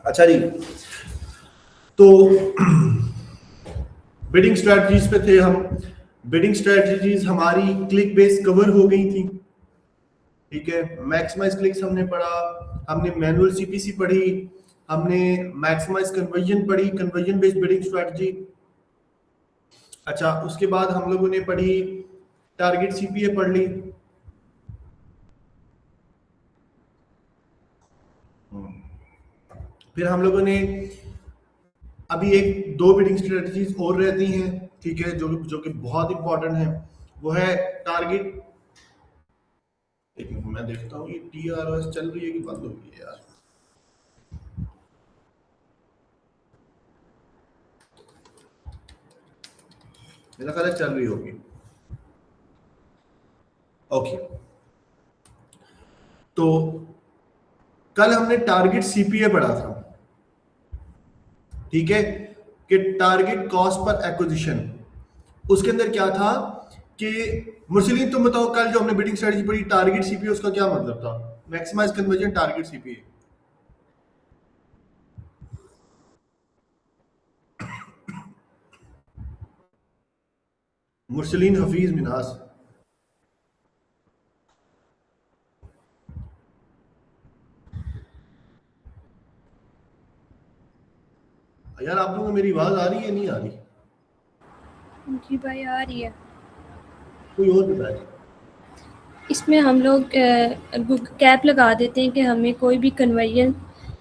अच्छा जी, तो bidding strategies पे थे हम। बिडिंग स्ट्रेटजीज हमारी क्लिक बेस कवर हो गई थी, ठीक है। मैक्सिमाइज क्लिक्स हमने पढ़ा, हमने मैनुअल सीपीसी पढ़ी, हमने मैक्सिमाइज कन्वर्जन पढ़ी, कन्वर्जन बेस्ड बिडिंग स्ट्रेटजी। अच्छा, उसके बाद हम लोगों ने पढ़ी टारगेट सीपीए पढ़ ली। फिर हम लोगों ने अभी एक दो बिडिंग स्ट्रेटजीज और रहती हैं, ठीक है, जो कि बहुत इंपॉर्टेंट है। वो है टारगेट। एक मिनट मैं देखता हूँ ये TROS चल रही है कि बंद हो गई है यार। मेरा ख्याल है चल रही होगी। ओके, तो कल हमने टारगेट सीपीए पढ़ा था, ठीक है, कि टारगेट कॉस्ट पर एक्विजिशन। उसके अंदर क्या था कि मुरसलीन तुम बताओ, कल जो हमने बिडिंग स्ट्रेटजी पढ़ी टारगेट सीपीए, उसका क्या मतलब था? Maximize conversion target CPA. Mursaleen, Hafeez, Minas. यार आप लोगों को मेरी आवाज आ रही है नहीं आ रही? जी भाई आ रही है। कोई और बताए। इसमें हम लोग कैप लगा देते हैं कि हमें कोई भी कन्वर्जन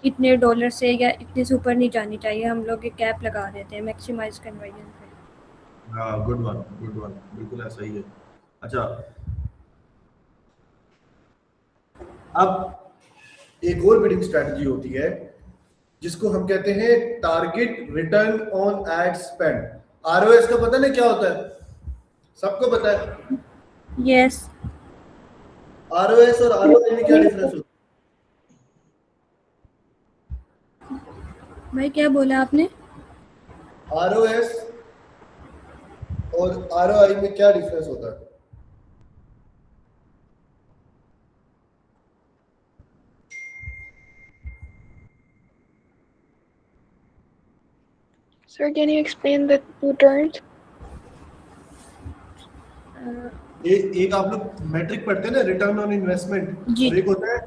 इतने डॉलर से या इतने से ऊपर नहीं जानी चाहिए। हम लोग एक कैप लगा देते हैं मैक्सिमाइज कन्वर्जन पे। हाँ, गुड वन, गुड वन, बिल्कुल ऐसा ही है। अच्छा, अब एक और बिडिंग स्ट्रेटजी होती है जिसको हम कहते हैं target return on ad spend. ROS का पता नहीं क्या होता है? सबको पता है? यस। ROS और ROI में क्या डिफरेंस होता भाई क्या बोला आपने? है? ROS और ROI में क्या डिफरेंस होता है? Sir, can you explain the two terms? एक आप लोग मैट्रिक पढ़ते हैं ना, रिटर्न ऑन इन्वेस्टमेंट, जी। और एक होता है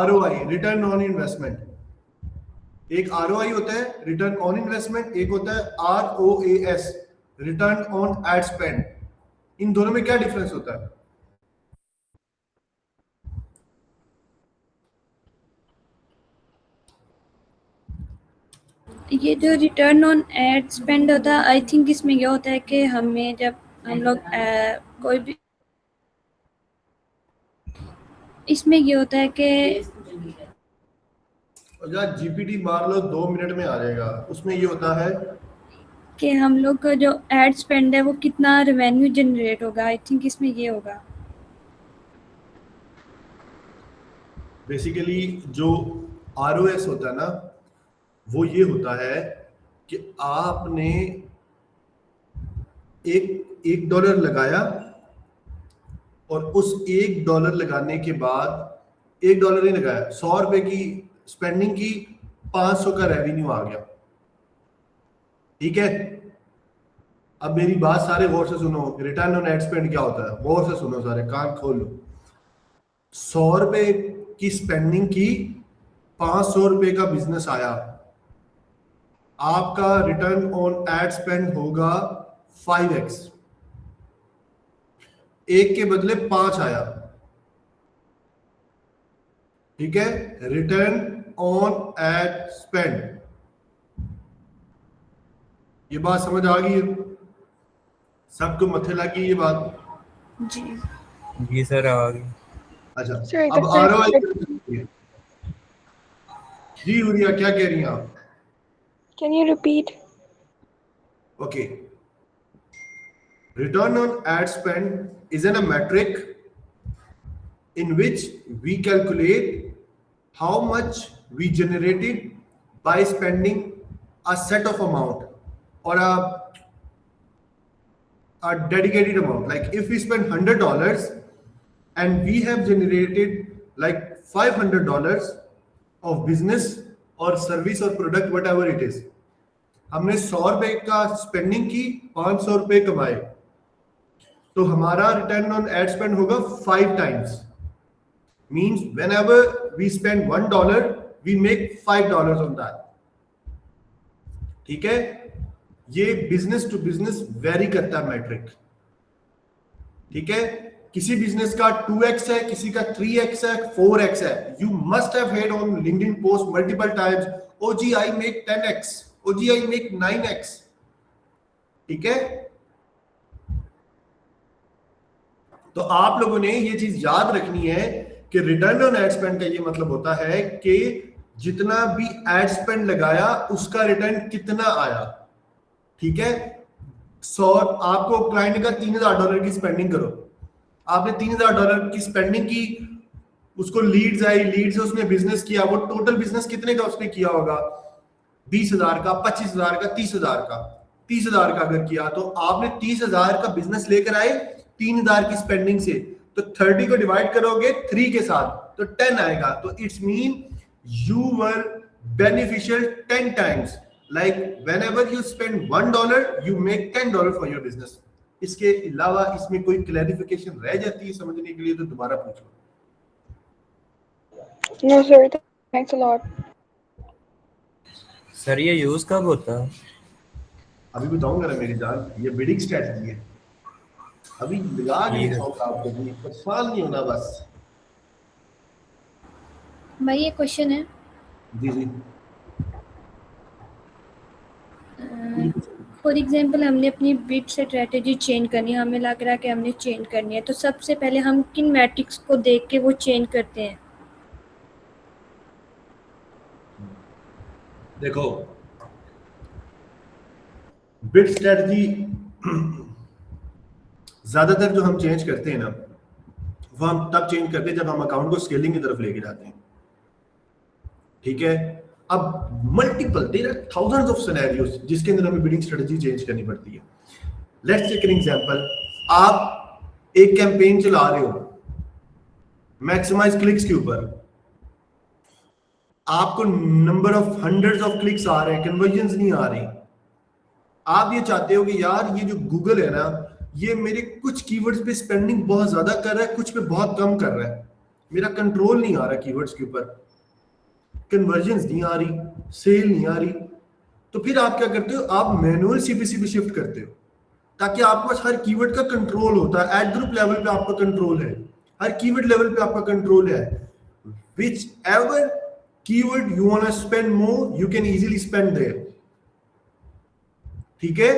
ROI, रिटर्न ऑन इन्वेस्टमेंट। एक ROI होता है रिटर्न ऑन इन्वेस्टमेंट, एक होता है ROAS, return on ad spend. इन दोनों में क्या डिफरेंस होता है? ये जो रिटर्न ऑन एड स्पेंड होता है, आई थिंक इसमें ये होता है कि हमें जब हम लोग कोई भी, इसमें ये होता है कि यार GPT मार लो 2 मिनट में आ जाएगा। उसमें ये होता है हम लोग का जो एड स्पेंड है वो कितना रेवेन्यू जनरेट होगा। आई थिंक इसमें ये होगा। बेसिकली जो ROS होता है ना, वो ये होता है कि आपने एक डॉलर लगाया और उस $1 लगाने के बाद, $1 नहीं लगाया, 100 रुपए की स्पेंडिंग की, 500 का रेवेन्यू आ गया, ठीक है। अब मेरी बात सारे गौर से सुनो, रिटर्न ऑन एड स्पेंड क्या होता है, गौर से सुनो, सारे कान खोल लो। 100 रुपए की स्पेंडिंग की, 500 रुपए का बिजनेस आया, आपका रिटर्न ऑन एड स्पेंड होगा 5x। एक के बदले 5 आया, ठीक है, रिटर्न ऑन एड स्पेंड। ये बात समझ आ गई है? सबको मथे लगी ये बात? जी। जी सर आ गई। अच्छा, Sir, अब the ROI first, जी यूरिया क्या कह रही हैं आप? can you repeat? Okay, return on ad spend is a metric in which we calculate how much we generated by spending a set of amount, or a dedicated amount. Like if we spend $100 and we have generated like $500 of business और service और product what ever it is, हमने 100 रुपए का spending की, 500 रुपए कमाए, तो हमारा रिटर्न ऑन एड स्पेंड होगा 5 times. Means whenever we spend $1 we make $5 on that. ठीक है, ये बिजनेस टू बिजनेस वेरी करता है मैट्रिक। ठीक है, किसी बिजनेस का 2x है, किसी का 3x है, 4x है। You must have heard on LinkedIn post multiple times, OGI make 10x, OGI make 9x। ठीक है, तो आप लोगों ने ये चीज याद रखनी है कि रिटर्न ऑन एड स्पेंड का ये मतलब होता है कि जितना भी एड स्पेंड लगाया उसका रिटर्न कितना आया। ठीक है, 100 आपको क्लाइंट का $3000 की स्पेंडिंग करो, आपने $3000 की स्पेंडिंग की, उसको लीड्स आई, लीड से उसने बिजनेस किया, वो टोटल बिजनेस कितने का उसने किया होगा? 20,000 का, 25,000 का, 30,000 का। 30,000 का अगर किया तो आपने 30,000 का बिजनेस लेकर आए 3,000 की स्पेंडिंग से, तो 30 को डिवाइड करोगे 3 के साथ तो 10 आएगा। तो it's mean you were beneficial 10 times. Like whenever you spend $1 you make $10 for your business. इसके अलावा इसमें कोई क्लैरिफिकेशन रह जाती है समझने के लिए तो दोबारा पूछो। No, sir. Thanks a lot. Sir ये यूज कब होता है? अभी बताऊंगा ना मेरी जान, ये बिडिंग स्ट्रेटजी है, अभी लगा के ठीक है। दिखाऊंगा आपको, भी परेशान नहीं होना बस। भाई ये क्वेश्चन है, जी जी, फॉर एग्जांपल हमने अपनी बिड स्ट्रेटजी चेंज करनी है, हमें लग रहा है कि हमने चेंज करनी है, तो सबसे पहले हम किन मैट्रिक्स को देख के वो चेंज करते हैं? देखो बिड स्ट्रेटजी ज्यादातर जो हम चेंज करते हैं ना, वो हम तब चेंज करते हैं जब हम अकाउंट को स्केलिंग की तरफ लेके जाते हैं। ठीक है, अब multiple there are thousands of scenarios जिसके अंदर हमें बिडिंग स्ट्रेटजी चेंज करनी पड़ती है। लेट्स टेक एन एग्जांपल, आप एक कैंपेन चला रहे हो मैक्सिमाइज क्लिक्स के ऊपर, आपको number of hundreds of clicks आ रहे हैं, कन्वर्जन्स नहीं आ रही। आप ये चाहते हो कि यार ये जो गूगल है ना, ये मेरे कुछ कीवर्ड्स पे स्पेंडिंग बहुत ज्यादा कर रहा है, कुछ पे बहुत कम कर रहा है, मेरा कंट्रोल नहीं आ रहा कीवर्ड्स के ऊपर, कन्वर्जन्स नहीं आ रही, सेल नहीं आ रही। तो फिर आप क्या करते हो? आप मैनुअल सीपीसी पे शिफ्ट करते हो, ताकि आपके पास हर कीवर्ड का कंट्रोल होता है। एड ग्रुप लेवल पे आपका कंट्रोल है, हर कीवर्ड लेवल पे आपका कंट्रोल है। Whichever keyword you want to spend more, you can easily spend there. ठीक है,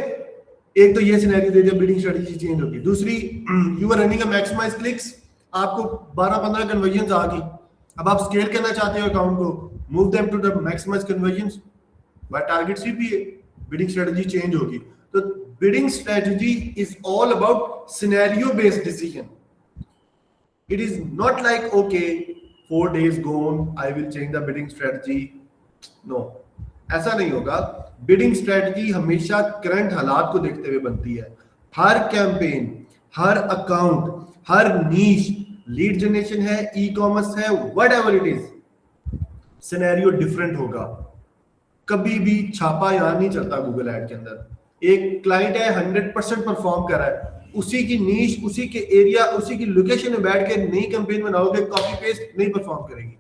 एक तो ये सिनेरियो दे दिया, बिडिंग स्ट्रेटजी चेंज होगी। दूसरी, you are running a maximise clicks, आपको 12-15 कन्वर्जन्स आ गई, अब आप स्केल करना चाहते हो अकाउंट को, move them to the maximise conversions by target CPA, bidding strategy change होगी। तो bidding strategy is all about scenario based decision. It is not like okay 4 days gone I will change the bidding strategy, no, ऐसा नहीं होगा। Bidding strategy हमेशा current हालात को देखते हुए बनती है। हर कैंपेन, हर अकाउंट, हर नीश, लीड जनरेशन है, ई कॉमर्स है, whatever it is, scenario different होगा। कभी भी छापा यहां नहीं चलता गूगल ऐड के अंदर। एक क्लाइंट है 100% परफॉर्म कर रहा है, उसी की नीश, उसी के एरिया, उसी की लोकेशन में बैठ के नई कैंपेन बनाओगे, कॉपी पेस्ट नहीं परफॉर्म करेगी।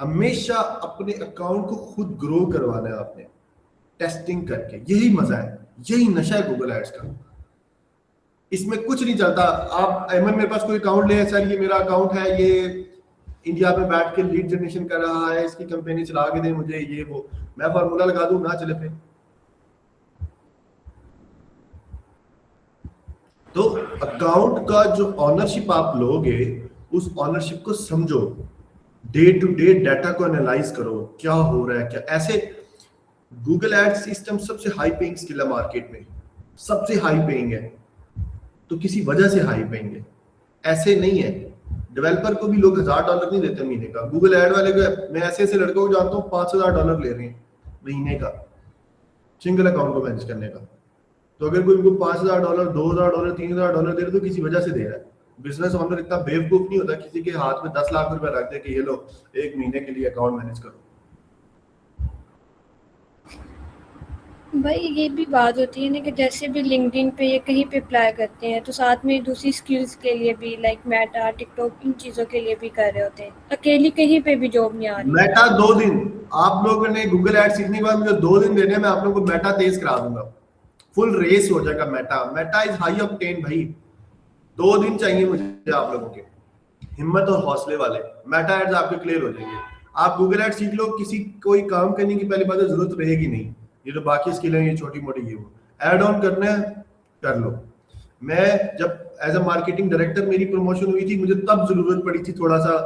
हमेशा अपने अकाउंट को खुद ग्रो करवाना है आपने, टेस्टिंग करके। यही मजा है, यही नशा है गूगल एड्स का। इसमें कुछ नहीं चलता। आप अहमद मेरे पास कोई अकाउंट ले, सर ये मेरा अकाउंट है, ये इंडिया में बैठ के लीड जनरेशन कर रहा है, इसकी कंपनी चला के दे मुझे, ये वो, मैं फार्मूला लगा दूं, ना चले। फिर तो अकाउंट का जो ऑनरशिप आप लोगे, उस ऑनरशिप को समझो, डे टू डे डाटा को एनालाइज करो, क्या हो रहा है, क्या ऐसे। गूगल एड सिस्टम सबसे हाई पेइंग स्किल है मार्केट में, सबसे हाई पेइंग है, तो किसी वजह से हाई पेइंग है, ऐसे नहीं है। डेवलपर को भी लोग $1000 नहीं देते महीने का। गूगल एड वाले को, मैं ऐसे ऐसे लड़कों को जानता हूँ $5000 ले रहे हैं महीने का, सिंगल अकाउंट को मैनेज करने का। तो अगर कोई उनको $5000, $2000, $3000 दे रहे तो किसी वजह से दे रहा है। बिजनेस ओनर इतना बेवकूफ नहीं होता किसी के हाथ में 10 लाख रुपए रख दे कि ये लो 1 महीने के लिए अकाउंट मैनेज करो। भाई ये भी बात होती है ना कि जैसे भी लिंक्डइन पे या कहीं पे अप्लाई करते हैं तो साथ में दूसरी स्किल्स के लिए भी लाइक मेटा, टिकटॉक, इन चीज़ों के लिए भी कर रहे होते हैं। अकेली कहीं पे भी जॉब नहीं आ रही। मेटा 2 दिन, आप लोगों ने गूगल एड सीखने के बाद मुझे 2 दिन देने हैं, मैं आप लोगों को मेटा तेज करा दूंगा, फुल रेस हो जाएगा Meta. Meta is high octane भाई, 2 दिन चाहिए मुझे आप लोगों के हिम्मत और हौसले वाले। मेटा एड्स आपके क्लियर हो जाएंगे। आप गूगल एड सीख लो, किसी कोई काम करने की पहली बात तो जरूरत रहेगी नहीं, ये जो बाकी स्किल है ये छोटी मोटी ये वो ऐड ऑन करना है कर लो। मैं जब एज अ मार्केटिंग डायरेक्टर मेरी प्रमोशन हुई थी, मुझे तब जरूरत पड़ी थी थोड़ा सा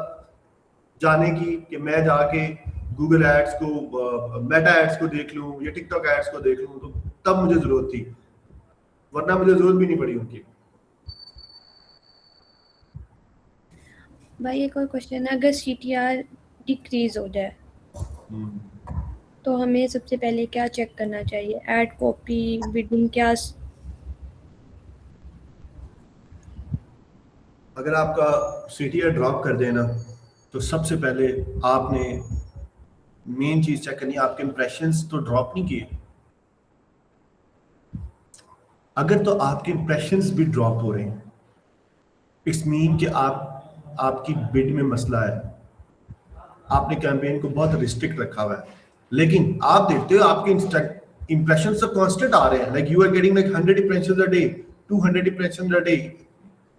जाने की कि मैं जाके गूगल एड्स को, मेटा एड्स को देख लूं या टिकटॉक एड्स को देख लूं, तो तब मुझे जरूरत थी, वरना मुझे जरूरत भी नहीं पड़ी उनकी। भाई एक और क्वेश्चन है, अगर CTR डिक्रीज हो जाए तो हमें सबसे पहले क्या चेक करना चाहिए? एड कॉपी, बिडिंग, क्या? अगर आपका CTR ड्रॉप कर देना तो सबसे पहले आपने मेन चीज चेक करनी है, आपके इंप्रेशंस तो ड्रॉप नहीं किए। अगर तो आपके इंप्रेशंस भी ड्रॉप हो रहे हैं, इट्स मीन कि आपकी बिड में मसला है, आपने कैंपेन को बहुत रिस्ट्रिक्ट रखा हुआ है। लेकिन आप देखते हो आपके इंप्रेशंस तो कांस्टेंट आ रहे हैं, like you are getting like 100 impressions a day, 200 impressions a day,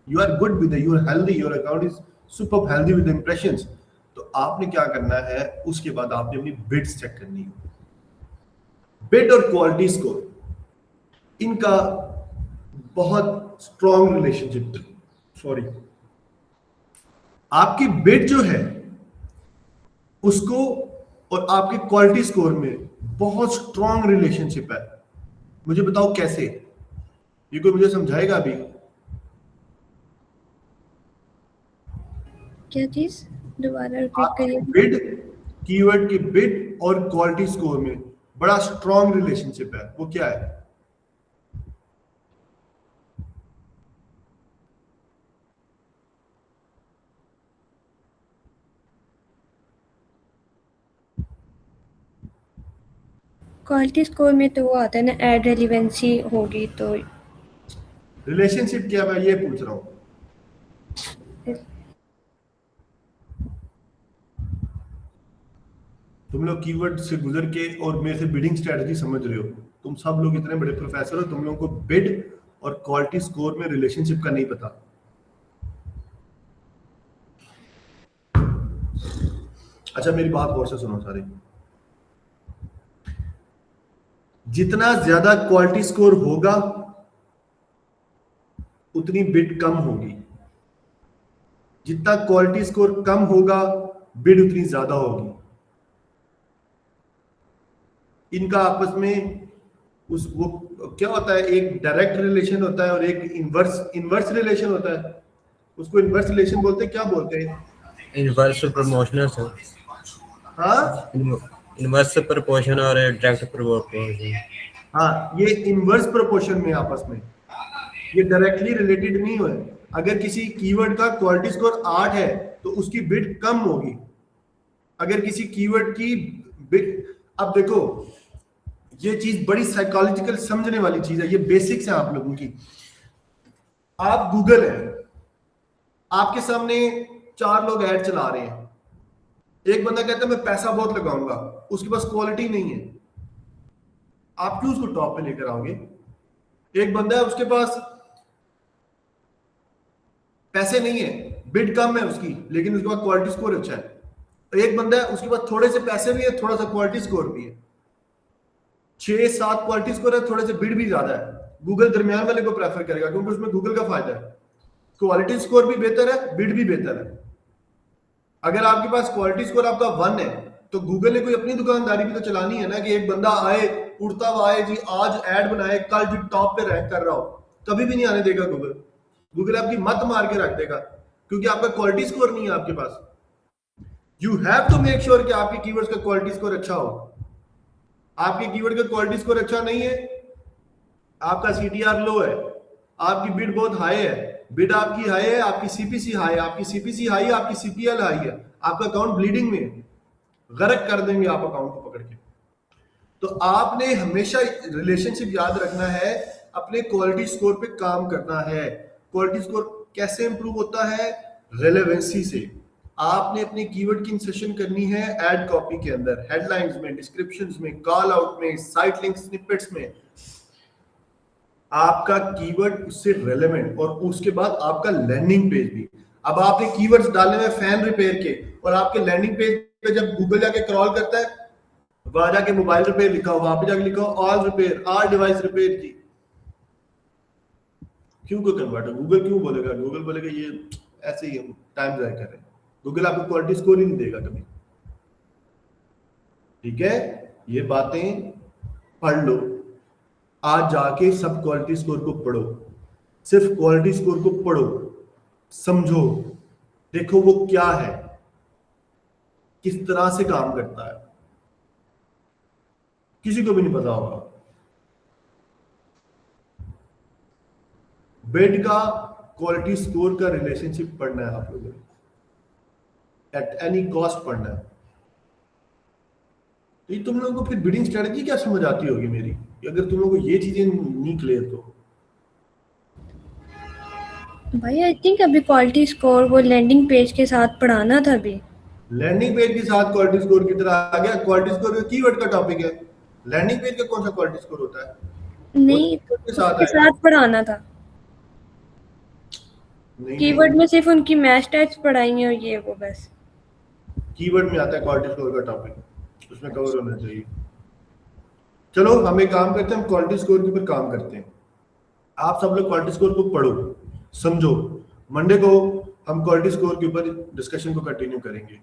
you are good with it, you are healthy, your account is super healthy with the impressions। तो आपने क्या करना है, उसके बाद आपने अपनी बिड्स चेक करनी है। बिड और क्वालिटी स्कोर इनका बहुत स्ट्रॉन्ग रिलेशनशिप, सॉरी, आपकी बिड जो है उसको और आपके क्वालिटी स्कोर में बहुत स्ट्रॉन्ग रिलेशनशिप है। मुझे बताओ कैसे, ये कोई मुझे समझाएगा अभी? क्या चीज दोबारा रिपीट करिए। बिड, कीवर्ड की बिड और क्वालिटी स्कोर में बड़ा स्ट्रॉन्ग रिलेशनशिप है, वो क्या है? क्वालिटी स्कोर में तो वो आता है ना, एड रेलिवेंसी होगी तो। रिलेशनशिप क्या है, मैं ये पूछ रहा हूं। तुम लोग कीवर्ड से गुजर के और मेरे से बिडिंग स्ट्रेटजी समझ रहे हो, तुम सब लोग इतने बड़े प्रोफेसर हो, तुम लोगों को बिड और क्वालिटी स्कोर में रिलेशनशिप का नहीं पता। अच्छा मेरी बात गौर से सुनो सारे, जितना ज्यादा क्वालिटी स्कोर होगा उतनी बिड कम होगी, जितना क्वालिटी स्कोर कम होगा बिड उतनी ज्यादा होगी। इनका आपस में वो क्या होता है, एक डायरेक्ट रिलेशन होता है और एक इनवर्स रिलेशन होता है। उसको इनवर्स रिलेशन बोलते हैं, क्या बोलते हैं? Inverse proportional sir. हाँ इनवर्स प्रोपोर्शन और डायरेक्ट प्रोपोर्शन। हाँ, ये इनवर्स प्रोपोर्शन में आपस में, ये डायरेक्टली रिलेटेड नहीं हुआ है। अगर किसी कीवर्ड का क्वालिटी स्कोर 8 है तो उसकी बिड कम होगी। अगर किसी कीवर्ड की बिड, अब देखो ये चीज बड़ी साइकोलॉजिकल समझने वाली चीज है, ये बेसिक्स है आप लोगों की। आप गूगल है, आपके सामने 4 लोग ऐड चला रहे हैं, एक बंदा कहता है मैं पैसा बहुत लगाऊंगा, उसके पास क्वालिटी नहीं है, आप क्यों उसको टॉप पे लेकर आओगे? एक बंदा है उसके पास पैसे नहीं है, बिड कम है उसकी, लेकिन उसके पास क्वालिटी स्कोर अच्छा है। तो एक बंदा है उसके पास थोड़े से पैसे भी है, थोड़ा सा क्वालिटी स्कोर भी है, 6-7 क्वालिटी स्कोर है, थोड़े से बिड भी ज्यादा है। गूगल दरमियान वाले को प्रेफर करेगा क्योंकि उसमें गूगल का फायदा है, क्वालिटी स्कोर भी बेहतर है, बिड भी बेहतर है। अगर आपके पास क्वालिटी स्कोर आपका 1 है तो गूगल ने कोई अपनी दुकानदारी भी तो चलानी है ना, कि एक बंदा आए उड़ता हुआ आए जी, आज ऐड बनाए, कल जी टॉप पे रैंक कर रहा हो, कभी भी नहीं आने देगा गूगल। गूगल आपकी मत मार के रख देगा क्योंकि आपका क्वालिटी स्कोर नहीं है आपके पास। You have to make sure कि आपके कीवर्ड्स का क्वालिटी स्कोर अच्छा हो। आपके कीवर्ड का क्वालिटी स्कोर अच्छा नहीं है, आपका CTR लो है, आपकी बिड बहुत हाई है, बिड आपकी हाई है, आपकी सीपीसी हाई है, आपकी सीपीसी हाई है, आपकी सीपीएल हाई है, आपका अकाउंट ब्लीडिंग में है, गरक कर देंगे आप अकाउंट को पकड़ के। तो आपने हमेशा रिलेशनशिप याद रखना है, अपने क्वालिटी स्कोर पे काम करना है। क्वालिटी स्कोर कैसे इंप्रूव होता है? रेलेवेंसी से। आपने अपनी कीवर्ड की इंसर्शन करनी है एड कॉपी के अंदर, हेडलाइंस में, डिस्क्रिप्शंस में, कॉल आउट में, साइट लिंक स्निपेट्स में। आपका कीवर्ड उससे रेलेवेंट, और उसके बाद आपका लैंडिंग पेज भी। अब आपने कीवर्ड्स डालने में फैन रिपेयर के, और आपके लैंडिंग पेज पे जब गूगल जाके क्रॉल करता है, वहां जाके मोबाइल रिपेयर लिखा हो, वहां पे जाके लिखा हो all repair, all device repair की, क्यों को कन्वर्ट हो? गूगल क्यों बोलेगा? गूगल बोलेगा ये ऐसे ही हम टाइम जाया कर रहे हैं। गूगल आपको क्वालिटी स्कोर ही नहीं देगा कभी। ठीक है, ये बातें पढ़ लो, आज जाके सब क्वालिटी स्कोर को पढ़ो, सिर्फ क्वालिटी स्कोर को पढ़ो, समझो, देखो वो क्या है, किस तरह से काम करता है, किसी को भी नहीं पता होगा। बिड का क्वालिटी स्कोर का रिलेशनशिप पढ़ना है आप लोगों ने, एट एनी कॉस्ट पढ़ना है। तो ये तुम लोगों को फिर बिडिंग स्ट्रेटजी क्या समझ आती होगी मेरी, अगर तुम लोगों को ये चीजें नहीं क्लियर तो। भाई आई थिंक अभी क्वालिटी स्कोर वो लैंडिंग पेज के साथ पढ़ाना था अभी। लैंडिंग पेज के साथ क्वालिटी स्कोर की तरह आ गया। क्वालिटी स्कोर कीवर्ड का टॉपिक है, लैंडिंग पेज का कौन सा क्वालिटी स्कोर होता है? नहीं, के उसके साथ साथ पढ़ाना था। कीवर्ड में सिर्फ उनकी मैच टैग्स पढ़ाई हैं और ये वो बस। कीवर्ड में आता है क्वालिटी स्कोर का टॉपिक, उसमें कवर होना चाहिए। चलो हम एक काम करते हैं, हम क्वालिटी स्कोर के ऊपर काम करते हैं। आप सब लोग क्वालिटी स्कोर को पढ़ो, समझो। मंडे को हम क्वालिटी स्कोर के ऊपर डिस्कशन को कंटिन्यू करेंगे,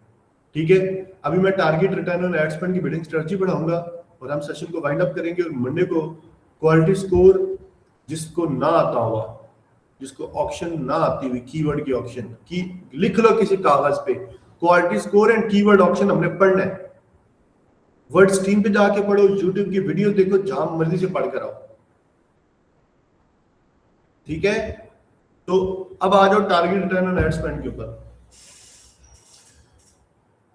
ठीक है? अभी मैं target return on ad spend की बिडिंग स्ट्रेटजी पढ़ाऊंगा और हम सेशन को वाइंड अप करेंगे। और मंडे को क्वालिटी स्कोर जिसको ना आता हुआ, जिसको ऑप्शन ना आती हुई, कीवर्ड की ऑप्शन की लिख लो किसी कागज पे, quality score and keyword option हमने पढ़ना है। वर्ड स्ट्रीम पे जाके पढ़ो, यूट्यूब की वीडियो देखो, जहां मर्जी से पढ़ कर आओ, ठीक है? तो अब आ जाओ target return on ad spend के ऊपर।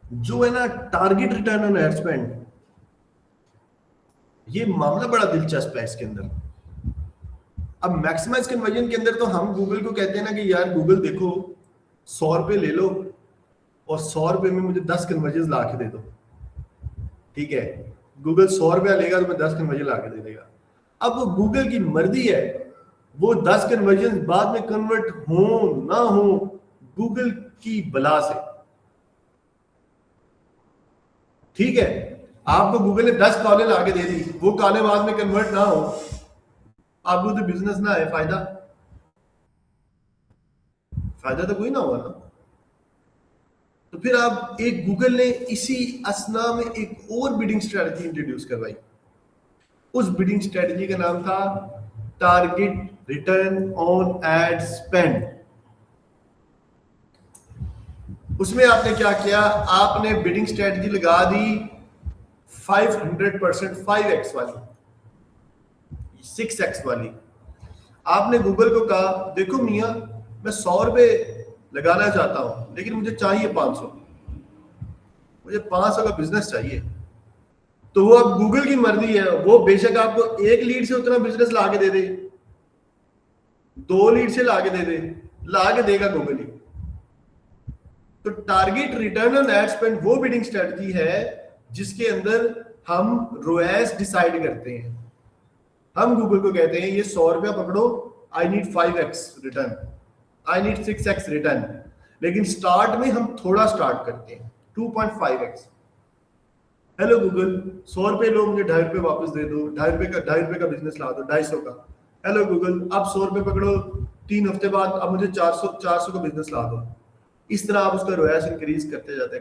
जो है ना target return on ad spend, ये मामला बड़ा दिलचस्प है इसके अंदर। अब मैक्सिमाइज कन्वर्जन के अंदर तो हम गूगल को कहते हैं ना कि यार गूगल देखो 100 रुपए ले लो और 100 रुपए में मुझे 10 कन्वर्जन ला के दे दो, ठीक है? गूगल 100 रुपया लेगा तो मैं 10 कन्वर्जन ला के दे देगा। अब वो गूगल की मर्जी है, वो 10 कन्वर्जन बाद में कन्वर्ट हो ना हो, गूगल की बला से, ठीक है? आपको गूगल ने 10 कॉलें ला के दे दी, वो कॉलें बाद में कन्वर्ट ना हो, आपको तो बिजनेस ना है, फायदा तो कोई ना हुआ ना। तो फिर आप एक गूगल ने इसी असना में एक और बिडिंग स्ट्रेटजी इंट्रोड्यूस करवाई। उस बिडिंग स्ट्रेटजी का नाम था target return on ad spend. उसमें आपने क्या किया? आपने बिडिंग स्ट्रेटजी लगा दी 500%, 5x वाली, 6x वाली। आपने गूगल को कहा देखो मियां, मैं 100 रुपए लगाना चाहता हूं लेकिन मुझे चाहिए 500, मुझे 500 का बिजनेस चाहिए। तो वो अब गूगल की मर्जी है, वो बेशक आपको एक लीड से उतना बिजनेस ला के दे दे, 2 लीड से ला के दे दे, ला के देगा गूगल ही। तो target return on ad spend वो बिडिंग स्ट्रेटजी है जिसके अंदर हम रोएस डिसाइड करते हैं। हम गूगल को कहते हैं ये 100 रुपया पकड़ो, I need 5x return, I need 6x return, लेकिन स्टार्ट में हम थोड़ा स्टार्ट करते हैं 2.5x। हेलो गूगल, 100 रुपए लो, मुझे 2.5 रुपए वापस दे दो, 2.5 रुपए का बिजनेस ला दो, 250 का। हेलो गूगल, अब 100 रुपए पकड़ो, 3 हफ्ते बाद अब मुझे 400 का बिजनेस ला दो। इस तरह आप उसका रोएस इंक्रीज करते जाते।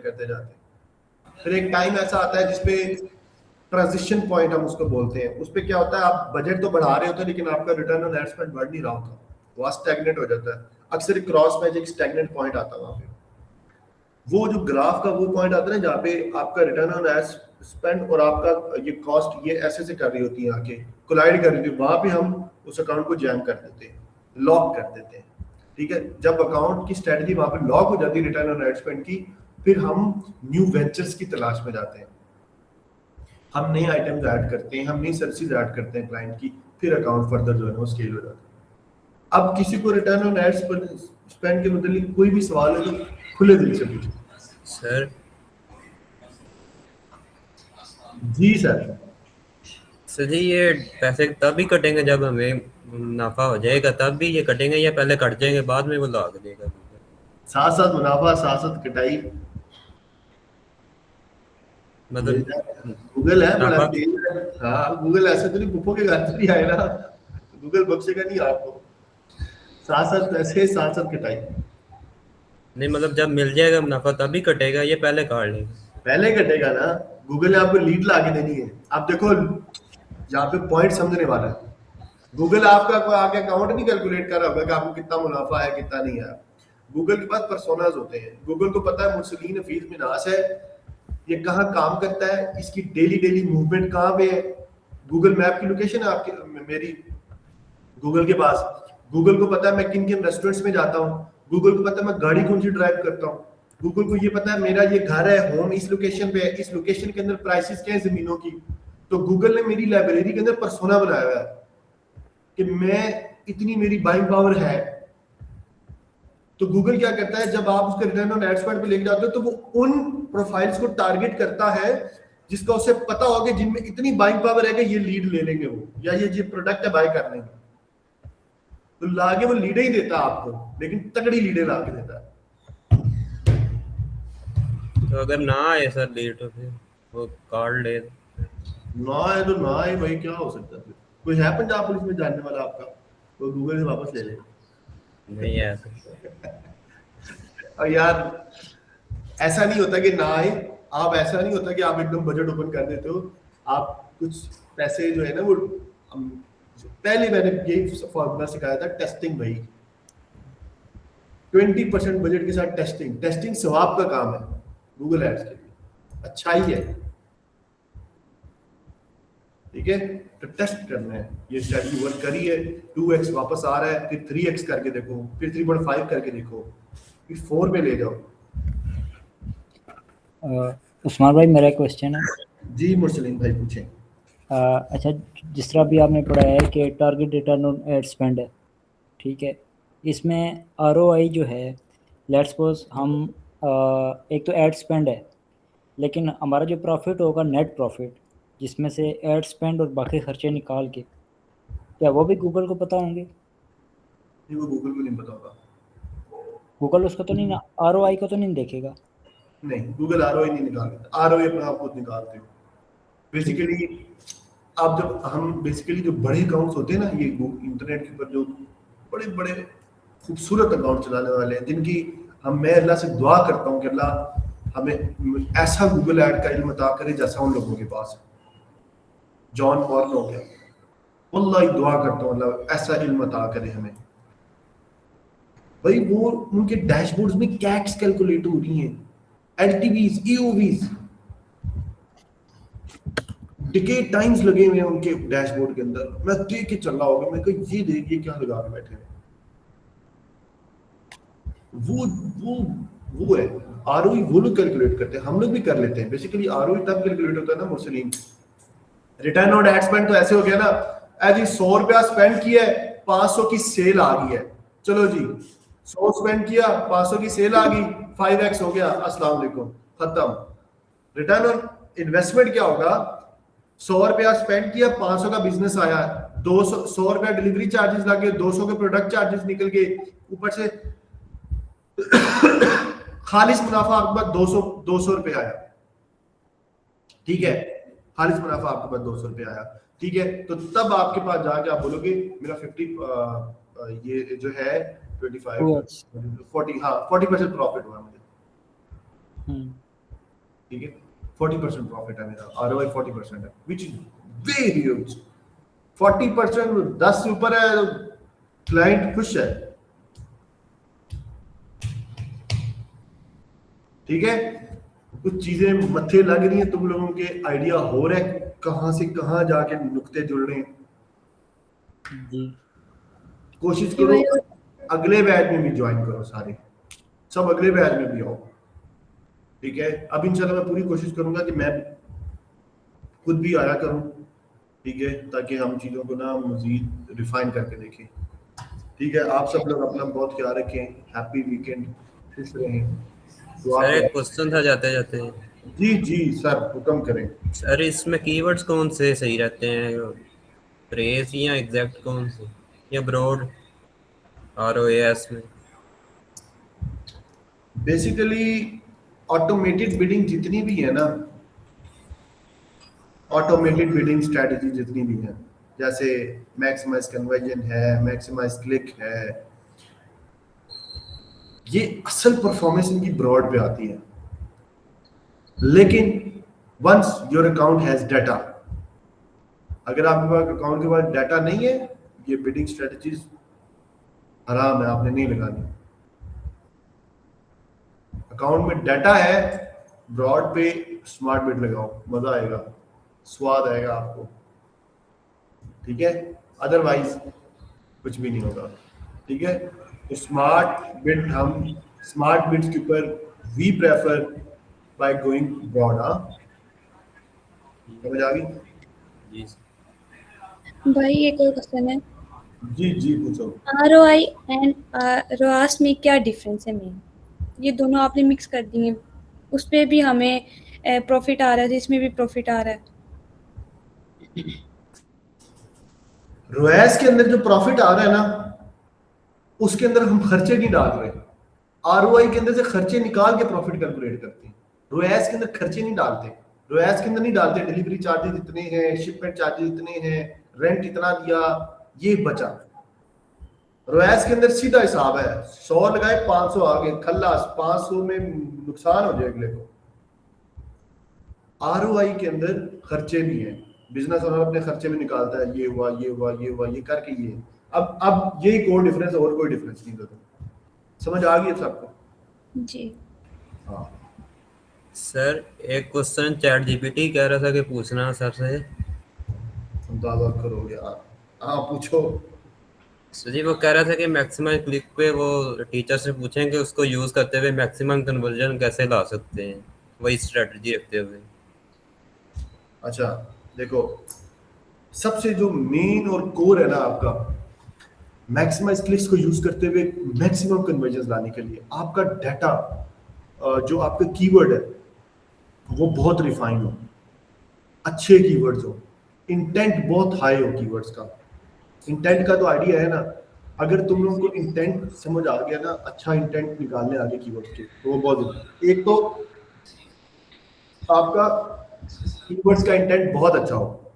फिर एक टाइम ऐसा आता है जिसपे ट्रांजिशन पॉइंट हम उसको बोलते हैं। उस पे क्या होता है, आप बजट तो बढ़ा रहे होते हैं लेकिन आपका रिटर्न ऑन एड स्पेंड बढ़ नहीं रहा होता, वहां स्टैग्नेट हो जाता है। अक्सर क्रॉस मैच एक स्टैग्नेट पॉइंट आता है वहां पे, वो जो ग्राफ का वो पॉइंट आता है ना जहाँ पे आपका रिटर्न ऑन एड स्पेंड और आपका ये कॉस्ट ये ऐसे से कर रही होती है, आके कोलाइड कर रही होती है, वहां पे हम उस अकाउंट को जैम कर देते हैं, लॉक कर देते हैं, ठीक है, जब अकाउंट की स्ट्रेटजी वहां पे लॉक हो जाती है रिटर्न ऑन एड स्पेंड की, फिर हम न्यू वेंचर्स की तलाश में जाते हैं, हम नए आइटम्स ऐड करते हैं, हम नई सर्विसेज ऐड करते हैं क्लाइंट की, फिर अकाउंट फर्दर जो है वो स्केल हो जाता है। अब किसी को रिटर्न ऑन एड स्पेंड के मतलब कोई भी सवाल है तो खुले दिल से पूछे। सर जी सर। सर जी ये पैसे तब ही कटेंगे जब हमें मुनाफा हो जाएगा, तब भी ये कटेंगे या पहले कट जाएंगे बाद में वो लगा देगा? साथ साथ मुनाफा साथ साथ कटाई, मतलब गूगल है बड़ा मुनाफा तेज है। हाँ गूगल ऐसे तो नहीं बुफो के घर से नहीं आए ना, गूगल बख्शेगा नहीं आपको। साथ साथ पैसे साथ साथ कटाई। नहीं, मतलब जब मिल जाएगा मुनाफा तभी कटेगा, ये पहले काट लेंगे? पहले कटेगा ना, गूगल ने आपको लीड ला के देनी है। आप देखो यहाँ पे पॉइंट समझने वाला है, गूगल आपका कोई आके अकाउंट नहीं कैलकुलेट कर रहा होगा कि आपको कितना मुनाफा है कितना नहीं है। गूगल के पास पर्सोनाज होते हैं, गूगल को पता है मुरसलीन हफीज मिनास है, ये कहाँ काम करता है, इसकी डेली मूवमेंट कहाँ पे है। गूगल मैप की लोकेशन है आपकी मेरी गूगल के पास, गूगल को पता है मैं किन किन रेस्टोरेंट्स में जाता हूँ, गूगल को पता है मैं गाड़ी कौन सी ड्राइव करता हूँ, गूगल को ये पता है मेरा ये घर है होम इस लोकेशन पे है, इस लोकेशन के अंदर प्राइसेस क्या है जमीनों की। तो गूगल ने मेरी लाइब्रेरी के अंदर पर्सोना बनाया हुआ है कि मैं इतनी मेरी बाइंग पावर है। तो गूगल क्या करता है, जब आप उसके रिटर्न ऑन एड स्पेंड पे लेके जाते हो तो वो उन प्रोफाइल्स को टारगेट करता है जिसका उसे पता होगा कि जिनमें इतनी बाइंग पावर है कि ये लीड ले लेंगे वो, या ये प्रोडक्ट है बाय कर लेंगे। तो लाके वो लीडें ही देता है आपको, लेकिन तगड़ी लीडें ला के देता है। तो अगर ना आए सर लीड तो फिर वो कार्ड ले? ना है तो ना है भाई, क्या हो सकता है फिर? कोई है पंजाब पुलिस में जानने वाला आपका, तो गूगल से वापस ले ले। नहीं है सर। और यार ऐसा नहीं होता कि ना आए, आप ऐसा नहीं होता कि आप एकदम बजट ओपन कर देते हो। आप कुछ पैसे जो है ना वो पहले मैंने यही फॉर्मूला सिखाया था, टेस्टिंग भाई। 20% बजट के साथ टेस्टिंग सवाब का काम है गूगल एड्स के लिए, अच्छा ही है। ठीक है, तो टेस्ट करना है, ये स्ट्रेटजी वर्क करी है, 2x वापस आ रहा है, फिर 3x करके देखो, फिर 3.5 करके देखो, फिर 4 पे ले जाओ। उस्मान भाई मेरा क्वेश्चन है। जी मुरसलीन भाई पूछें। अच्छा, जिस तरह अभी आपने पढ़ाया है कि target return on ad spend है, ठीक है, इसमें आरओआई जो है, लेट्स सपोज हम एक तो एड स्पेंड है, लेकिन हमारा जो प्रॉफिट होगा नेट प्रॉफिट, जिसमें से एड स्पेंड और बाकी खर्चे निकाल के, क्या वो भी गूगल को पता होंगे? नहीं, वो गूगल को नहीं पता होगा। गूगल उसको तो नहीं, आरओआई को तो नहीं देखेगा? नहीं, गूगल आरओआई नहीं निकालता, आरओआई अपना आप खुद निकालते हो। बेसिकली आप जब हम बेसिकली जो बड़े अकाउंट्स होते हैं ना, ये इंटरनेट के ऊपर जो बड़े बड़े खूबसूरत अकाउंट चलाने वाले हैं, जिनकी मैं अल्लाह से दुआ करता हूँ कि अल्लाह हमें ऐसा गूगल ऐड का इल्म अता करे जैसा उन लोगों के पास है। जॉन मॉर्न हो गया, अल्लाह ही दुआ करता हूँ अल्लाह ऐसा इल्म अता करे हमें। भाई वो उनके डैशबोर्ड्स में कैक्स कैलकुलेट हो रही हैं, एलटीवीज, ईओवीज, डिकेड टाइम्स लगे हुए हैं उनके डैशबोर्ड के अंदर। मैं देख के चल रहा होगा, मैं कहीं ये देखिए क्या लगा के बैठे हैं। वो है आरओई, वो लोग कैलकुलेट करते हैं, हम लोग भी कर लेते हैं। बेसिकली आरओई तब कैलकुलेट होता है ना Mursaleen, return on ad spend तो ऐसे हो गया ना, जी 100 रुपया स्पेंड किया है, 500 की सेल आ गई है, चलो जी 100 स्पेंड किया, 500 की सेल आ गई, 5x हो गया, अस्सलाम वालेकुम, खत्म। रिटर्न ऑन इन्वेस्टमेंट क्या होगा, 100 रुपया स्पेंड किया, 500 का बिजनेस आया, 200 100 रुपया डिलीवरी चार्जेस लगे, 200 के प्रोडक्ट चार्जेस निकल गए, ऊपर से खालिस मुनाफा आपके पास 200 रुपए आया। ठीक है, खालिस मुनाफा आपके पास 200 रुपए आया। ठीक है, तो तब आपके पास जाके आप बोलोगे मेरा 50 ये जो है 25 40 हाँ 40% प्रॉफिट हुआ मुझे। ठीक है, 40% प्रॉफिट है मेरा, आरओआई 40% है, व्हिच इज वेरी ह्यूज। 40% 10 से ऊपर है, क्लाइंट खुश है। ठीक है, कुछ चीजें मत्थे लग रही हैं, तुम लोगों के आइडिया हो रहा है कहां से कहां जाके नुक्ते जुड़ रहे हैं। जी कोशिश करो अगले बैच में भी ज्वाइन करो, सारे सब अगले बैच में भी आओ, ठीक है। अब इंशाल्लाह मैं पूरी कोशिश करूंगा कि मैं खुद भी आया करूं, ठीक है, ताकि हम चीज़ों को ना मजीद रिफाइन करके देखें, ठीक है। आप सब लोग अपना बहुत ख्याल रखें, हैप्पी वीकेंड, खुश रहें, दुआ सर एक करें। क्वेश्चन था जाते जाते। जी जी सर, हुक्म करें। सर इसमें कीवर्ड्स कौन से सही रहते हैं, फ्रेज या एग्जैक्ट कौन से, या ब्रॉड ROAS में? बेसिकली ऑटोमेटेड बिडिंग जितनी भी है ना, ऑटोमेटेड बिडिंग स्ट्रेटजी जितनी भी है, जैसे मैक्सिमाइज कन्वर्जन है, मैक्सिमाइज क्लिक है, ये असल परफॉर्मेंस इनकी ब्रॉड पे आती है। लेकिन once your account has data, अगर आपके पास अकाउंट के पास डाटा नहीं है, ये बिडिंग स्ट्रेटजीज हराम है, आपने नहीं लगानी। अकाउंट में डाटा है, ब्रॉड पे स्मार्ट बिड लगाओ, मजा आएगा, स्वाद आएगा आपको, ठीक है। अदरवाइज कुछ भी नहीं होगा, ठीक है। तो स्मार्ट बिड, हम स्मार्ट बिड्स के ऊपर we prefer by going broad. समझ आ गई? जी भाई एक और क्वेश्चन है, जी जी पूछो। ROI एंड ROAS में क्या डिफरेंस है मेन? ये दोनों आपने मिक्स कर दिए, उस पे भी हमें प्रॉफिट आ रहा है, इसमें भी प्रॉफिट आ रहा है। रोएस के अंदर जो प्रॉफिट आ रहा है ना, उसके अंदर हम खर्चे नहीं डाल रहे। आरओआई के अंदर से खर्चे निकाल के प्रॉफिट कैलकुलेट करते हैं। रोएस के अंदर खर्चे नहीं डालते, रोएस के अंदर नहीं डालते डिलीवरी चार्जेस इतने हैं, शिपमेंट चार्जेस इतने हैं, रेंट इतना दिया, ये बचा। रोएस के अंदर सीधा हिसाब है, 100 लगाए 500 आ गए, खल्लास, 500 में नुकसान हो जाए अगले को। आरओआई के अंदर खर्चे नहीं है, बिजनेस ओनर अपने खर्चे में निकालता है, ये हुआ ये हुआ ये हुआ, ये करके ये। अब यही कोर डिफरेंस, और कोई डिफरेंस नहीं दोनों। समझ आ गई सबको? जी हाँ सर एक क्वेश्चन चैट जीपीटी कह रहा था कि पूछना सर से। अंदाजा करो यार, हाँ पूछो। सर जी वो कह रहा था कि मैक्सिमम क्लिक पे वो टीचर से पूछें कि उसको यूज़ करते हुए मैक्सिमम कन्वर्जन कैसे ला सकते हैं, वही स्ट्रेटजी रखते हुए। अच्छा देखो, सबसे जो मेन और कोर है ना आपका, मैक्सिमाइज क्लिक्स को यूज करते हुए मैक्सिमम कन्वर्जन लाने के लिए आपका डाटा, जो आपका कीवर्ड है वो बहुत रिफाइन हो, अच्छे कीवर्ड्स हो, इंटेंट बहुत हाई हो कीवर्ड्स का। इंटेंट का तो आइडिया है ना, अगर तुम लोगों को इंटेंट समझ आ गया ना, अच्छा इंटेंट निकालने आगे कीवर्ड्स के, तो वो बहुत, एक तो आपका कीवर्ड्स का इंटेंट बहुत अच्छा हो,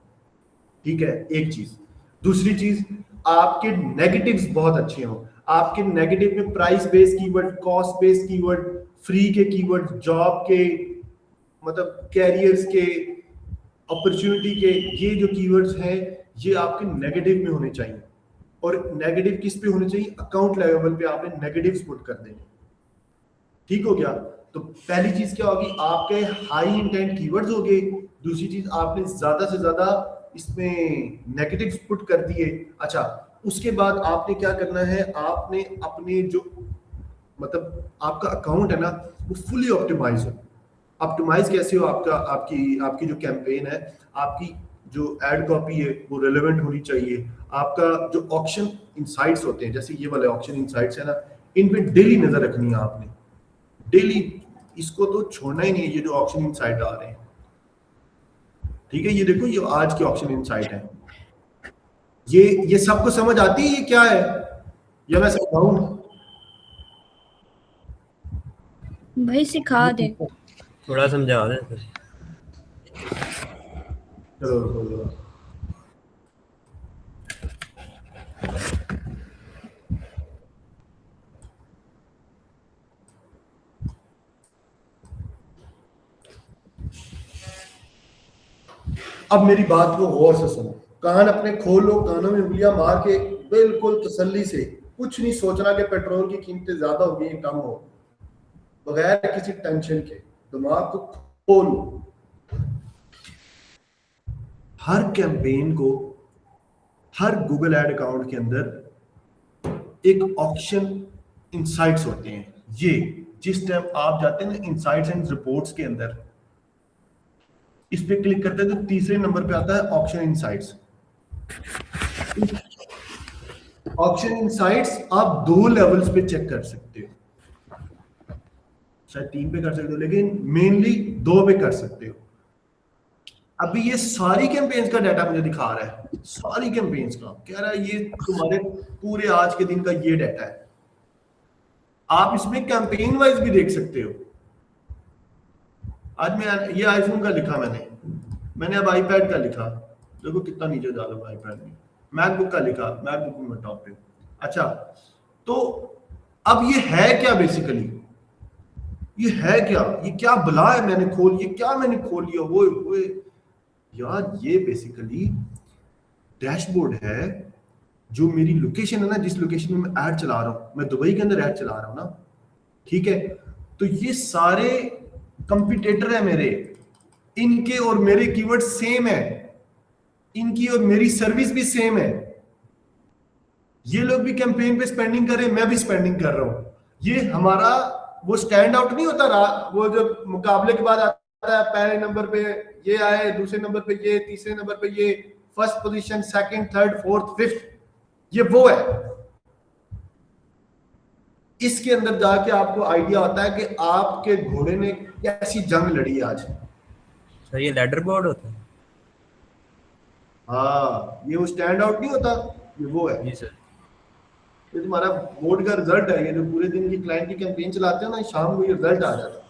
ठीक है, एक चीज। दूसरी चीज, आपके नेगेटिव्स बहुत अच्छे हो। आपके नेगेटिव में price based keyword, cost based keyword, free के कीवर्ड, जॉब के, मतलब कैरियर्स के, अपॉर्चुनिटी के, ये जो कीवर्ड्स हैं ये आपके नेगेटिव में होने चाहिए। और नेगेटिव किस पे होने चाहिए? अकाउंट लेवल पे आपने नेगेटिव्स पुट कर देने, ठीक हो गया। तो पहली चीज क्या होगी, आपके हाई इंटेंट कीवर्ड्स हो गए। दूसरी चीज, आपने ज्यादा से ज्यादा इसमें नेगेटिव्स पुट कर दिए। अच्छा, उसके बाद आपने क्या करना है, आपने अपने जो, मतलब आपका अकाउंट है ना, वो फुली ऑप्टिमाइज हो। ऑप्टिमाइज कैसे हो? आपकी जो कैंपेन है, आपकी जो एड कॉपी है वो रेलेवेंट होनी चाहिए। आपका जो ऑक्शन इनसाइट्स होते हैं, जैसे ये वाले ऑक्शन इनसाइट्स है ना, इन पे डेली नजर रखनी है आपने, डेली, इसको तो छोड़ना ही नहीं है। ये जो ऑक्शन इनसाइट आ रहे हैं, ठीक है, ये देखो, ये आज के ऑक्शन इनसाइट है, ये सबको समझ आती है ये क्या है, या मैं समझाऊं? भाई सिखा दे। थोड़ा समझा दें सर। चलो रुको जरा। अब मेरी बात को गौर से सुनो, कान अपने खोल लो, कानों में उंगलियां मार के बिल्कुल तसल्ली से, कुछ नहीं सोचना कि पेट्रोल की कीमतें ज्यादा हो गई कम हो, बगैर किसी टेंशन के दिमाग को खोलो। हर कैंपेन को, हर गूगल एड अकाउंट के अंदर एक ऑक्शन इनसाइट्स होते हैं। ये जिस टाइम आप जाते हैं ना इनसाइट्स एंड रिपोर्ट्स के अंदर, इस पे क्लिक करते हैं तो तीसरे नंबर पे आता है ऑक्शन इनसाइट्स। ऑक्शन इनसाइट्स आप 2 लेवल्स पे चेक कर सकते हो, शायद 3 पे कर सकते हो, लेकिन मेनली 2 पे कर सकते हो। अभी ये सारी कैंपेन्स का डाटा मुझे दिखा रहा है, सारी कैंपेन्स का कह रहा है ये तुम्हारे पूरे आज के दिन का ये डाटा है। आप इसमें कैंपेन वाइज भी देख सकते हो। आज मैं ये आईफोन का लिखा, मैंने अब आईपैड का लिखा, देखो कितना नीचे जा रहा है आईपैड में। मैकबुक का लिखा, मैकबुक में टॉप पे। अच्छा, तो अब ये है क्या बेसिकली, ये है क्या, ये क्या बला है मैंने खोल लिया वो यार, ये बेसिकली डैशबोर्ड है जो मेरी लोकेशन है ना, जिस लोकेशन में मैं ऐड चला रहा हूं, मैं दुबई के अंदर ऐड चला रहा हूं ना, ठीक है। तो ये सारे कंपटीटर है मेरे, इनके और मेरे कीवर्ड सेम है, इनकी और मेरी सर्विस भी सेम है। ये लोग भी कैंपेन पे स्पेंडिंग कर रहे हैं, मैं भी स्पेंडिंग कर रहा हूं। ये हमारा वो स्टैंड आउट नहीं होता, वो जो मुकाबले के बाद आता है, पहले नंबर पे ये आए, दूसरे नंबर पे ये, तीसरे नंबर पे ये, first position, second, third, fourth, fifth, ये वो है। इसके अंदर जाके आपको आइडिया होता है कि आपके घोड़े ने कैसी जंग लड़ी आज। सर ये लैडर बोर्ड होता है? हाँ, ये वो स्टैंड आउट नहीं होता, ये वो है। जी सर। ये तुम्हारा बोर्ड का रिजल्ट है, ये जो पूरे दिन की क्लाइंट की कैंपेन चलाते हो ना, शाम को ये रिजल्ट आ जाता है।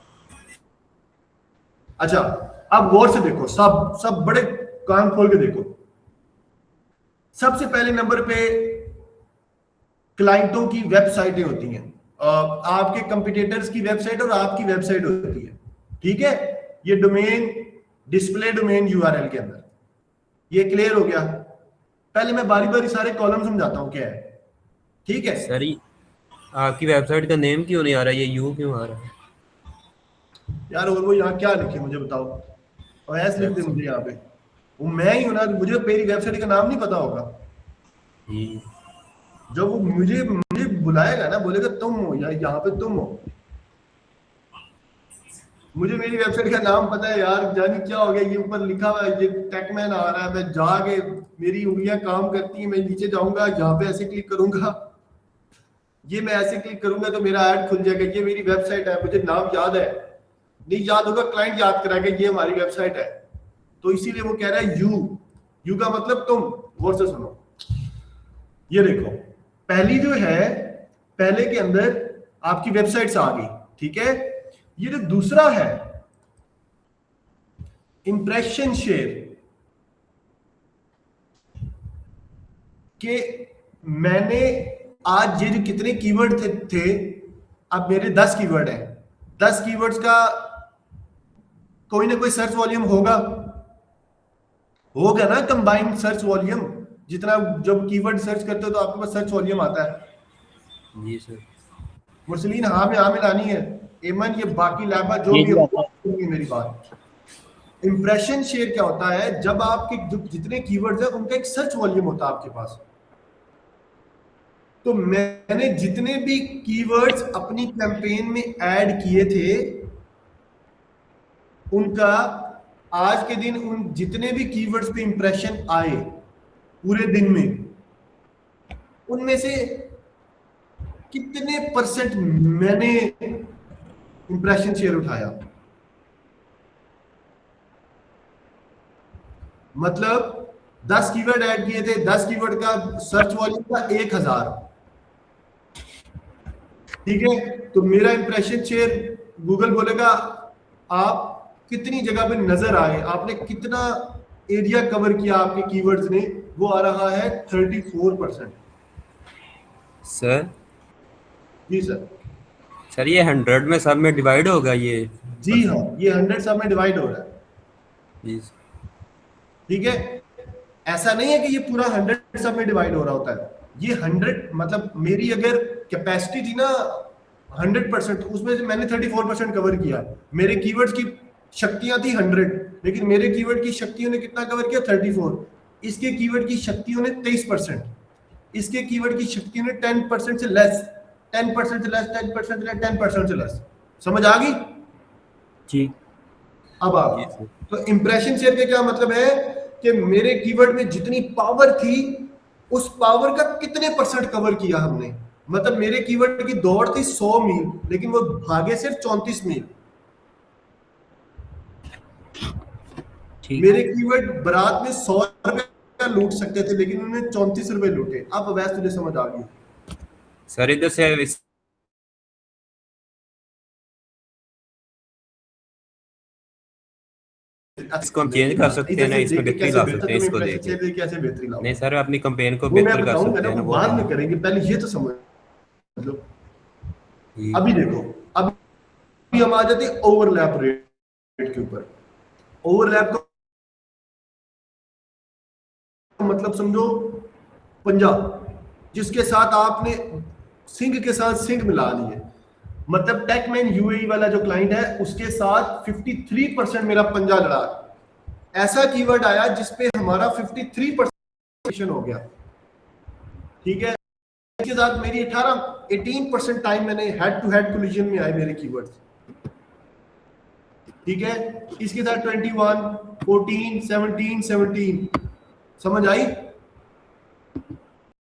अच्छा, अब गौर से देखो, सब बड़े कान खोल के देखो। सबसे पहले नंबर पे क्लाइंटों की वेबसाइटें होती हैं, आपके कंपटीटर्स की वेबसाइट और आपकी वेबसाइट होती है, ठीक है। ये डोमेन, डिस्प्ले डोमेन यूआरएल के अंदर, ये क्लियर हो गया। पहले मैं बारी बारी सारे कॉलम समझाता हूं क्या है, ठीक है। सर आपकी वेबसाइट का नेम क्यों नहीं आ रहा, ये यू क्यों आ रहा है? यार और वो यहाँ क्या लिखे मुझे बताओ, और ऐसे लिख दे मुझे यहाँ पे, वो मैं ही हूं ना, मुझे मेरी वेबसाइट का नाम नहीं पता होगा। जब वो मुझे बुलाएगा ना, बोलेगा तुम हो या यहाँ पे तुम हो, मुझे मेरी वेबसाइट का नाम पता है यार, जानी क्या हो गया, ये ऊपर लिखा हुआ है, ये टेकमैन आ रहा है, मैं जाके मेरी उंगलियां काम करती हैं, मैं नीचे जाऊंगा, यहाँ पे ऐसे क्लिक करूंगा, ये मैं ऐसे क्लिक करूंगा तो मेरा ऐड खुल जाएगा, ये मेरी वेबसाइट है, मुझे नाम याद है, नहीं याद होगा क्लाइंट याद कराएगा ये हमारी वेबसाइट है। तो इसीलिए वो कह रहा है यू का मतलब तुम। गौर से सुनो, ये देखो, पहली जो है, पहले के अंदर आपकी वेबसाइट्स आ गई, ठीक है। ये जो दूसरा है इंप्रेशन शेयर, कि मैंने आज ये जो कितने कीवर्ड थे, अब मेरे 10 कीवर्ड हैं, 10 कीवर्ड्स का कोई ना कोई सर्च वॉल्यूम होगा ना, कंबाइंड सर्च वॉल्यूम, जितना जब कीवर्ड सर्च करते हो तो आपके पास सर्च वॉल्यूम आता है। जी सर। मुरसलीन हाँ में हाँ मिलानी है, एमन ये बाकी लैबा जो भी होगा, मेरी बात। इंप्रेशन शेयर क्या होता है, जब आपके जितने कीवर्ड्स हैं उनका एक सर्च वॉल्यूम होता है आपके पास। तो मैंने जितने भी कीवर्ड्स अपनी कैंपेन में ऐड किए थे, उनका आज के दिन उन जितने भी कीवर्ड्स पे इंप्रेशन आए पूरे दिन में, उनमें से कितने परसेंट मैंने इंप्रेशन शेयर उठाया। मतलब 10 कीवर्ड ऐड किए थे, 10 कीवर्ड का सर्च वॉल्यूम था 1000, ठीक है। तो मेरा इंप्रेशन शेयर, गूगल बोलेगा आप कितनी जगह पे नजर आए, आपने कितना एरिया कवर किया आपके कीवर्ड्स ने, वो आ रहा है 34%। सर जी सर। सर ये 100 में सब में डिवाइड होगा ये? जी हाँ, ये 100 सब में डिवाइड हो रहा है, जी ठीक है। ऐसा नहीं है कि ये पूरा 100 सब में डिवाइड हो रहा होता है। ये 100 मतलब मेरी अगर कैपेसिटी थी ना 100%, उसमें से मैंने 34% कवर किया। मेरे कीवर्ड्स की शक्तियां थी 100, लेकिन मेरे कीवर्ड की शक्तियों ने कितना कवर किया, 34। इसके कीवर्ड की शक्तियों ने 23%। इसके कीवर्ड की शक्ति ने 10% से लेस, 10% से लेस, 10% से लेस, 10% से लेस। समझ आ गई? जी। अब आप तो इंप्रेशन शेयर का क्या मतलब है कि मेरे कीवर्ड में जितनी पावर थी उस पावर का कितने परसेंट कवर किया हमने। मतलब मेरे कीवर्ड की दौड़ थी 100 मील, लेकिन वो भागे सिर्फ 34 मील। ठीक। मेरे कीवर्ड बारात में 100 रुपए लूट सकते थे, लेकिन उन्होंने 34 रुपए लूटे। अब वैसे तुझे समझ आ गई? सर इधर से इसको हम चेंज कर सकते हैं ना, इसमें बेहतरी ला सकते हैं इसको देके। कैसे बेहतरी लाऊं? नहीं सर, अपनी कंपेन को वो मैं बेहतर कर बताऊंगा सकते ना, हैं ना, वो वो बाद में करेंगे, पहले ये तो समझ लो। अभी देखो, अभी हम आ जाते हैं ओवरलैप रेट के ऊपर। ओवरलैप का मतलब समझो पंजा, जिसके साथ आपने सिंह के साथ सिंह मिला लिए। मतलब टेकमैन यूएई वाला जो क्लाइंट है उसके साथ 53% मेरा पंजा लड़ा। ऐसा कीवर्ड आया जिसपे हमारा 53% हो गया। ठीक है, इसके साथ मेरी 18% टाइम मैंने हेड टू हेड कोलिजन में आए मेरे कीवर्ड्स। ठीक है, इसके साथ 21, 14, 17, 17। समझ आई?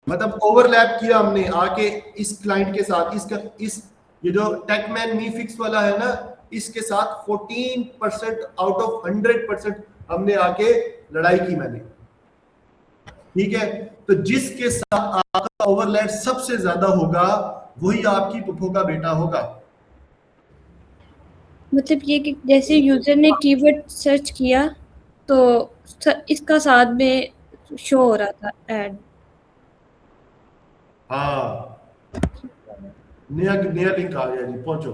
मतलब ओवरलैप किया हमने आके इस क्लाइंट के साथ। इसका ये जो टेकमैन मी फिक्स वाला है ना, इसके साथ 14% आउट ऑफ 100% हमने आके लड़ाई की मैंने। ठीक है, तो जिसके साथ आपका ओवरलैप सबसे ज्यादा होगा वही आपकी पुप्पो का बेटा होगा। मतलब ये कि जैसे यूजर ने कीवर्ड सर्च किया तो इसका साथ में शो हो रहा था ऐड। हाँ, नया लिंक आ गया जी, पहुंचो।